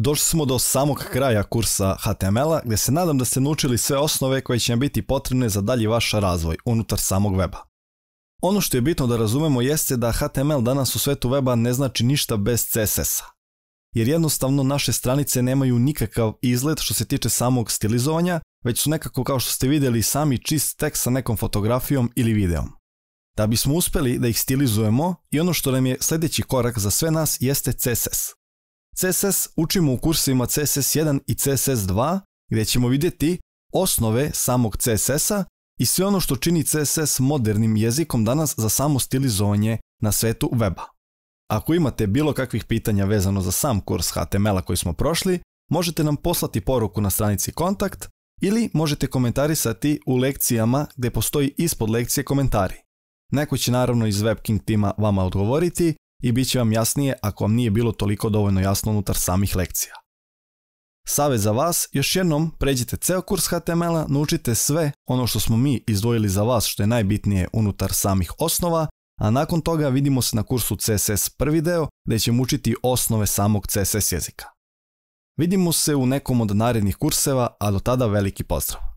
Došli smo do samog kraja kursa HTML-a gdje se nadam da ste naučili sve osnove koje će vam biti potrebne za dalji vaš razvoj unutar samog weba. Ono što je bitno da razumemo jeste da HTML danas u svetu weba ne znači ništa bez CSS-a. Jer jednostavno naše stranice nemaju nikakav izgled što se tiče samog stilizovanja, već su nekako kao što ste vidjeli sami čist tekst sa nekom fotografijom ili videom. Da bismo uspjeli da ih stilizujemo i ono što nam je sljedeći korak za sve nas jeste CSS. CSS učimo u kursima CSS1 i CSS2 gdje ćemo vidjeti osnove samog CSS-a i sve ono što čini CSS modernim jezikom danas za samo stilizovanje na svetu weba. Ako imate bilo kakvih pitanja vezano za sam kurs HTML-a koji smo prošli, možete nam poslati poruku na stranici kontakt ili možete komentarisati u lekcijama gdje postoji ispod lekcije komentari. Neko će naravno iz WebKing tima vama odgovoriti i bit će vam jasnije ako vam nije bilo toliko dovoljno jasno unutar samih lekcija. Savjet za vas, još jednom pređite ceo kurs HTML-a, naučite sve ono što smo mi izdvojili za vas što je najbitnije unutar samih osnova, a nakon toga vidimo se na kursu CSS prvi deo gdje ćemo učiti osnove samog CSS jezika. Vidimo se u nekom od narednih kurseva, a do tada veliki pozdrav!